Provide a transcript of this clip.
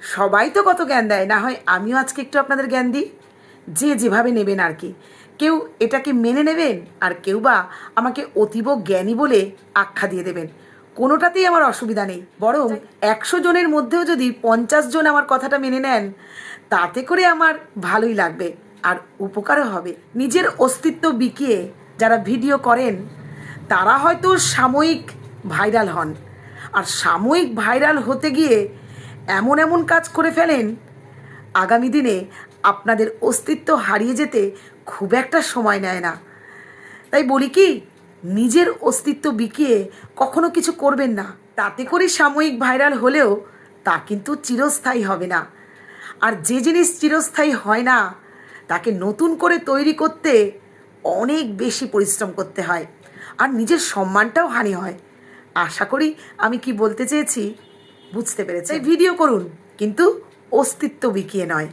সবাই তো কত জ্ঞান দেয়, না হয় আমিও আজকে একটু আপনাদের জ্ঞান দিই। যে যেভাবে নেবেন আর কি, কেউ এটাকে মেনে নেবেন আর কেউ বা আমাকে অতীব জ্ঞানী বলে আখ্যা দিয়ে দেবেন। কোনোটাতেই আমার অসুবিধা নেই, বরং 100 জনের মধ্যেও যদি 50 জন আমার কথাটা মেনে নেন, তাতে করে আমার ভালোই লাগবে আর উপকারও হবে। নিজের অস্তিত্ব বিকিয়ে যারা ভিডিও করেন তারা হয়তো সাময়িক ভাইরাল হন, আর সাময়িক ভাইরাল হতে গিয়ে এমন এমন কাজ করে ফেলেন, আগামী দিনে আপনাদের অস্তিত্ব হারিয়ে যেতে খুব একটা সময় নেয় না। তাই বলি কি, নিজের অস্তিত্ব বিকিয়ে কখনো কিছু করবেন না। তাতে করে সাময়িক ভাইরাল হলেও তা কিন্তু চিরস্থায়ী হবে না। আর যে জিনিস চিরস্থায়ী হয় না তাকে নতুন করে তৈরি করতে অনেক বেশি পরিশ্রম করতে হয়, আর নিজের সম্মানটাও হানি হয়। আশা করি আমি কি বলতে চেয়েছি বুঝতে পেরেছি। ভিডিও করুন, কিন্তু অস্তিত্ব বিকিয়ে নয়।